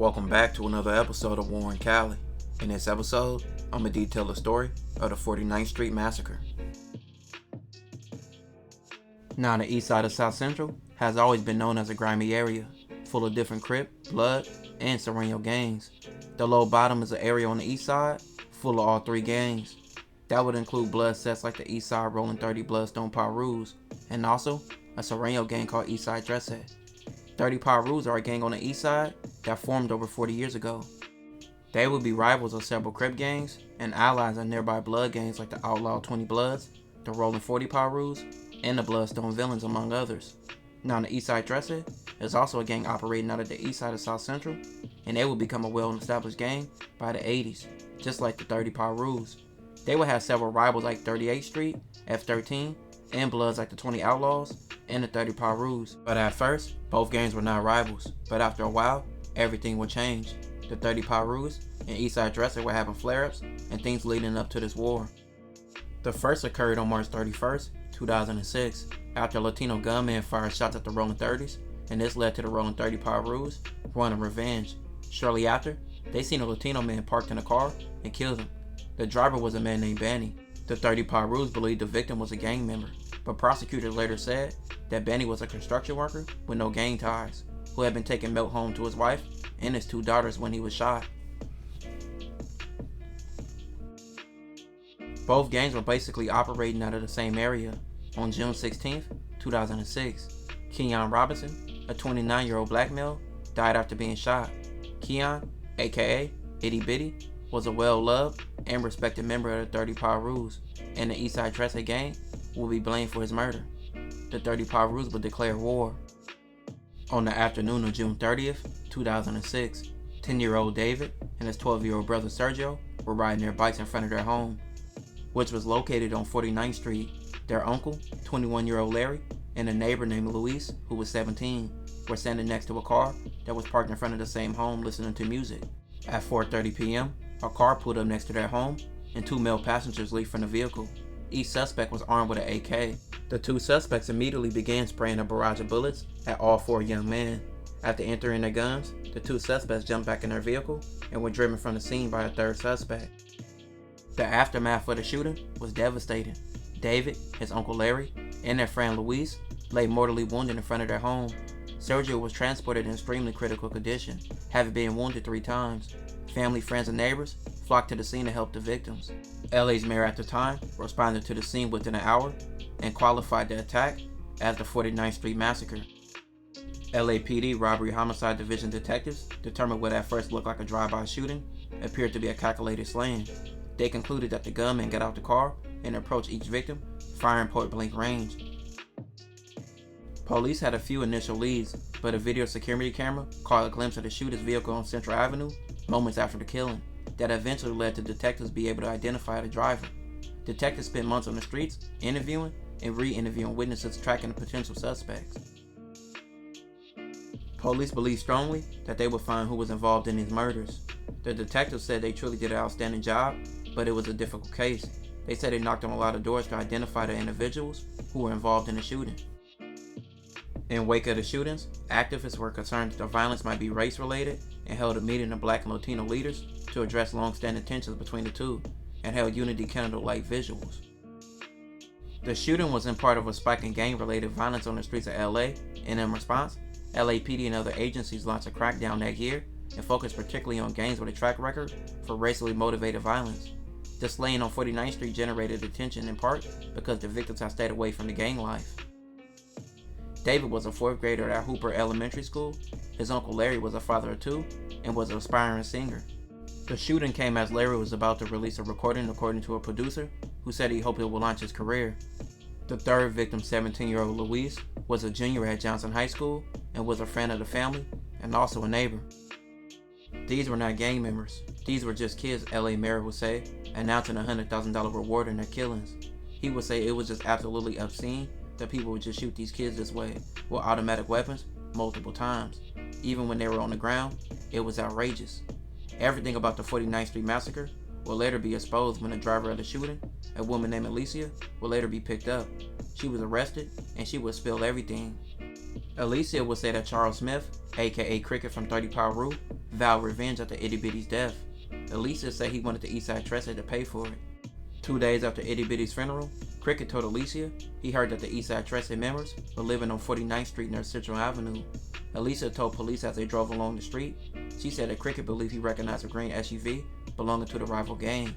Welcome back to another episode of Warren Cali. In this episode, I'm going to detail the story of the 49th Street Massacre. Now, the east side of South Central has always been known as a grimy area, full of different Crip, Blood, and Sereno gangs. The low bottom is an area on the east side, full of all three gangs. That would include blood sets like the east side Rolling 30 Bloodstone Pirus, and also a Sereno gang called Eastside Dresshead. 30 Pirus are a gang on the east side that formed over 40 years ago. They would be rivals of several Crip gangs and allies of nearby blood gangs like the Outlaw 20 Bloods, the Rolling 40 Pirus, and the Bloodstone Villains, among others. Now, the Eastside Dresshead is also a gang operating out of the east side of South Central, and they would become a well-established gang by the 80s, just like the 30 Pirus. They would have several rivals like 38th Street, F13, and Bloods like the 20 Outlaws and the 30 Pirus. But at first, both gangs were not rivals, but after a while, everything would change. The 30 Pirus and Eastside Dresshead were having flare-ups and things leading up to this war. The first occurred on March 31st, 2006, after a Latino gunman fired shots at the Rolling 30s, and this led to the Rolling 30 Pirus wanting revenge. Shortly after, they seen a Latino man parked in a car and killed him. The driver was a man named Benny. The 30 Pirus believed the victim was a gang member, but prosecutors later said that Benny was a construction worker with no gang ties, who had been taking milk home to his wife and his two daughters when he was shot. Both gangs were basically operating out of the same area. On June 16, 2006, Keon Robinson, a 29-year-old black male, died after being shot. Keon, aka Itty Bitty, was a well-loved and respected member of the 30 Pirus, and the Eastside Dresshead gang will be blamed for his murder. The 30 Pirus would declare war. On the afternoon of June 30th, 2006, 10-year-old David and his 12-year-old brother Sergio were riding their bikes in front of their home, which was located on 49th Street. Their uncle, 21-year-old Larry, and a neighbor named Luis, who was 17, were standing next to a car that was parked in front of the same home listening to music. At 4:30 p.m., a car pulled up next to their home, and two male passengers leaped from the vehicle. Each suspect was armed with an AK. The two suspects immediately began spraying a barrage of bullets at all four young men. After entering their guns, the two suspects jumped back in their vehicle and were driven from the scene by a third suspect. The aftermath of the shooting was devastating. David, his uncle Larry, and their friend Luis lay mortally wounded in front of their home. Sergio was transported in extremely critical condition, having been wounded 3 times. Family, friends, and neighbors flocked to the scene to help the victims. LA's mayor at the time responded to the scene within an hour and qualified the attack as the 49th Street Massacre. LAPD Robbery Homicide Division detectives determined what at first looked like a drive-by shooting appeared to be a calculated slaying. They concluded that the gunman got out the car and approached each victim, firing point-blank range. Police had a few initial leads, but a video security camera caught a glimpse of the shooter's vehicle on Central Avenue moments after the killing, that eventually led to detectives be able to identify the driver. Detectives spent months on the streets, interviewing and re-interviewing witnesses tracking the potential suspects. Police believed strongly that they would find who was involved in these murders. The detectives said they truly did an outstanding job, but it was a difficult case. They said they knocked on a lot of doors to identify the individuals who were involved in the shooting. In wake of the shootings, activists were concerned that the violence might be race-related and held a meeting of Black and Latino leaders to address long-standing tensions between the two, and held unity candle-light visuals. The shooting was in part of a spike in gang-related violence on the streets of LA, and in response, LAPD and other agencies launched a crackdown that year and focused particularly on gangs with a track record for racially motivated violence. The slaying on 49th Street generated attention in part because the victims had stayed away from the gang life. David was a 4th grader at Hooper Elementary School. His uncle Larry was a father of 2 and was an aspiring singer. The shooting came as Larry was about to release a recording according to a producer who said he hoped it would launch his career. The third victim, 17-year-old Luis, was a junior at Johnson High School and was a friend of the family and also a neighbor. These were not gang members. These were just kids, LA Mayor would say, announcing a $100,000 reward in their killings. He would say it was just absolutely obscene that people would just shoot these kids this way with automatic weapons multiple times. Even when they were on the ground, it was outrageous. Everything about the 49th Street Massacre will later be exposed when the driver of the shooting, a woman named Alicia, will later be picked up. She was arrested and she would spill everything. Alicia would say that Charles Smith, aka Cricket from 30 Piru, vowed revenge after Itty Bitty's death. Alicia said he wanted the Eastside Trestle to pay for it. 2 days after Itty Bitty's funeral, Cricket told Alicia he heard that the Eastside Trestle members were living on 49th Street near Central Avenue. Alicia told police as they drove along the street. She said that Cricket believed he recognized a green SUV belonging to the rival gang.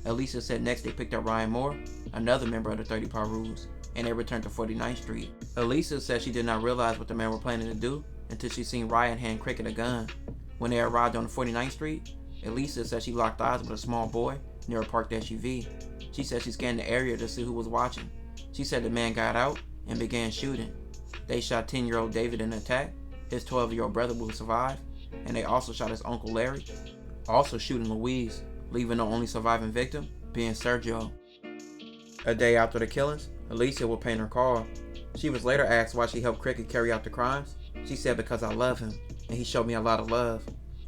Alicia said next they picked up Ryan Moore, another member of the 30 Parus, and they returned to 49th Street. Alicia said she did not realize what the men were planning to do until she seen Ryan hand Cricket a gun. When they arrived on 49th Street, Alicia said she locked eyes with a small boy near a parked SUV. She said she scanned the area to see who was watching. She said the man got out and began shooting. They shot 10-year-old David in the attack. His 12-year-old brother will survive, and they also shot his uncle Larry, also shooting Louise, leaving the only surviving victim being Sergio. A day after the killings, Alicia will paint her car. She was later asked why she helped Cricket carry out the crimes. She said because I love him, and he showed me a lot of love.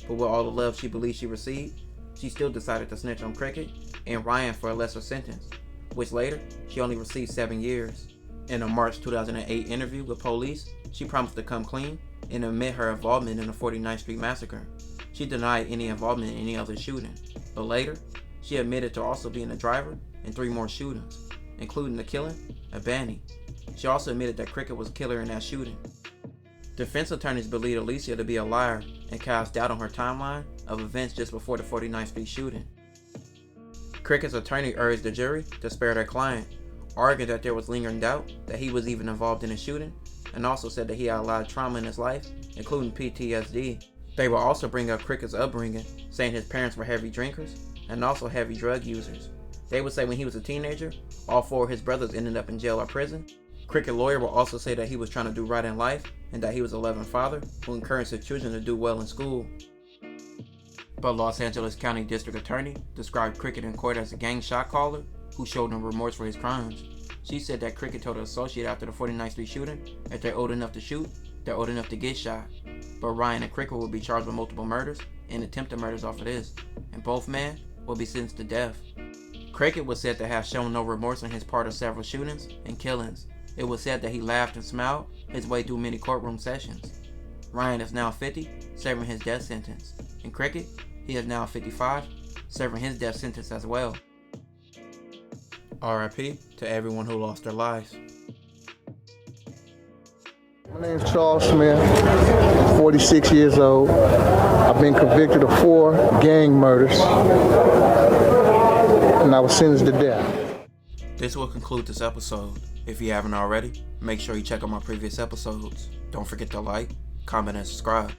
But with all the love she believed she received, she still decided to snitch on Cricket and Ryan for a lesser sentence, which later she only received 7 years. In a March 2008 interview with police, she promised to come clean and admit her involvement in the 49th Street Massacre. She denied any involvement in any other shooting, but later, she admitted to also being the driver in 3 more shootings, including the killing of Banny. She also admitted that Cricket was the killer in that shooting. Defense attorneys believed Alicia to be a liar and cast doubt on her timeline of events just before the 49th Street shooting. Cricket's attorney urged the jury to spare their client, arguing that there was lingering doubt that he was even involved in the shooting, and also said that he had a lot of trauma in his life, including PTSD. They will also bring up Cricket's upbringing, saying his parents were heavy drinkers and also heavy drug users. They would say when he was a teenager, all 4 of his brothers ended up in jail or prison. Cricket lawyer will also say that he was trying to do right in life and that he was a loving father who encouraged his children to do well in school. But Los Angeles County District Attorney described Cricket in court as a gang shot caller who showed no remorse for his crimes. She said that Cricket told an associate after the 49th Street shooting if they're old enough to shoot, they're old enough to get shot. But Ryan and Cricket will be charged with multiple murders and attempted murders off of this, and both men will be sentenced to death. Cricket was said to have shown no remorse on his part of several shootings and killings. It was said that he laughed and smiled his way through many courtroom sessions. Ryan is now 50, serving his death sentence. And Cricket, he is now 55, serving his death sentence as well. RIP to everyone who lost their lives. My name is Charles Smith, 46 years old. I've been convicted of 4 gang murders, and I was sentenced to death. This will conclude this episode. If you haven't already, make sure you check out my previous episodes. Don't forget to like, comment, and subscribe.